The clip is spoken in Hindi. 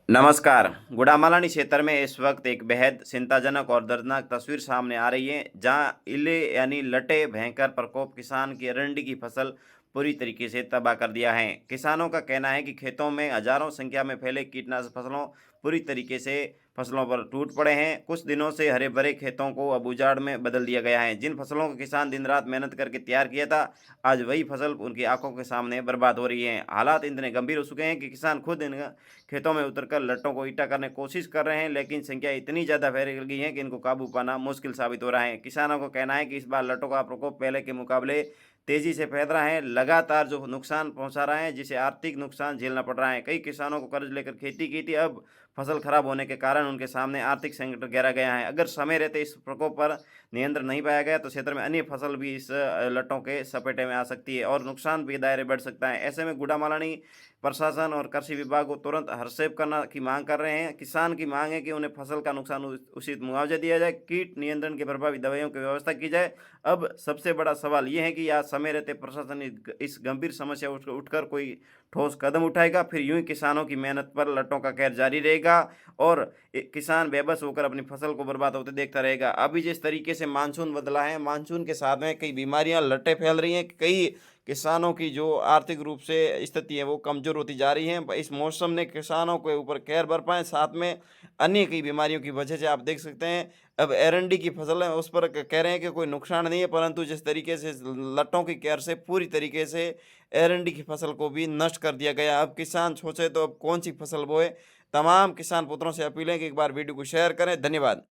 नमस्कार। गुड़ामालानी क्षेत्र में इस वक्त एक बेहद चिंताजनक और दर्दनाक तस्वीर सामने आ रही है, जहां इले यानी लटे भयंकर प्रकोप किसान की अरंडी की फसल पूरी तरीके से तबाह कर दिया है। किसानों का कहना है कि खेतों में हजारों संख्या में फैले कीटनाशक फसलों पूरी तरीके से फसलों पर टूट पड़े हैं। कुछ दिनों से हरे भरे खेतों को अब उजाड़ में बदल दिया गया है। जिन फसलों को किसान दिन रात मेहनत करके तैयार किया था, आज वही फसल उनकी आंखों के सामने बर्बाद हो रही है। हालात इतने गंभीर हो चुके हैं कि किसान खुद इन खेतों में उतरकर लट्टों को इकट्ठा करने की कोशिश कर रहे हैं, लेकिन संख्या इतनी ज़्यादा फैल गई है कि इनको काबू पाना मुश्किल साबित हो रहा है। किसानों का कहना है कि इस बार लट्टों का प्रकोप पहले के मुकाबले तेजी से फैल रहा है, लगातार जो नुकसान पहुंचा रहा है, जिसे आर्थिक नुकसान झेलना पड़ रहा है। कई किसानों को कर्ज लेकर खेती की थी, अब फसल खराब होने के कारण उनके सामने आर्थिक संकट गहरा गया है। अगर समय रहते इस प्रकोप पर नियंत्रण नहीं पाया गया तो क्षेत्र में अन्य फसल भी इस लट्टों के सपेटे में आ सकती है और नुकसान भी दायरे बढ़ सकता है। ऐसे में गुड़ामालानी प्रशासन और कृषि विभाग को तुरंत हस्तक्षेप करना की मांग कर रहे हैं। किसान की मांग है कि उन्हें फसल का नुकसान उचित मुआवजा दिया जाए, कीट नियंत्रण के प्रभावी दवाइयों की व्यवस्था की जाए। अब सबसे बड़ा सवाल ये है कि या समय रहते प्रशासन इस गंभीर समस्या उठकर कोई ठोस कदम उठाएगा, फिर यूं ही किसानों की मेहनत पर लट्टों का कहर जारी रहेगा और किसान बेबस होकर अपनी फसल को बर्बाद होते देखता रहेगा। अभी जिस तरीके से मानसून बदला है, मानसून के साथ में कई बीमारियां लट्टे फैल रही हैं, कई किसानों की जो आर्थिक रूप से स्थिति है वो कमज़ोर होती जा रही है। इस मौसम ने किसानों के ऊपर कहर बरपा है, साथ में अन्य कई बीमारियों की वजह से आप देख सकते हैं अब एरंडी की फसल है उस पर कह रहे हैं कि कोई नुकसान नहीं है, परंतु जिस तरीके से लट्टों की कहर से पूरी तरीके से एरंडी की फसल को भी नष्ट कर दिया गया। अब किसान सोचे तो अब कौन सी फसल बोए। तमाम किसान पुत्रों से अपील है कि एक बार वीडियो को शेयर करें। धन्यवाद।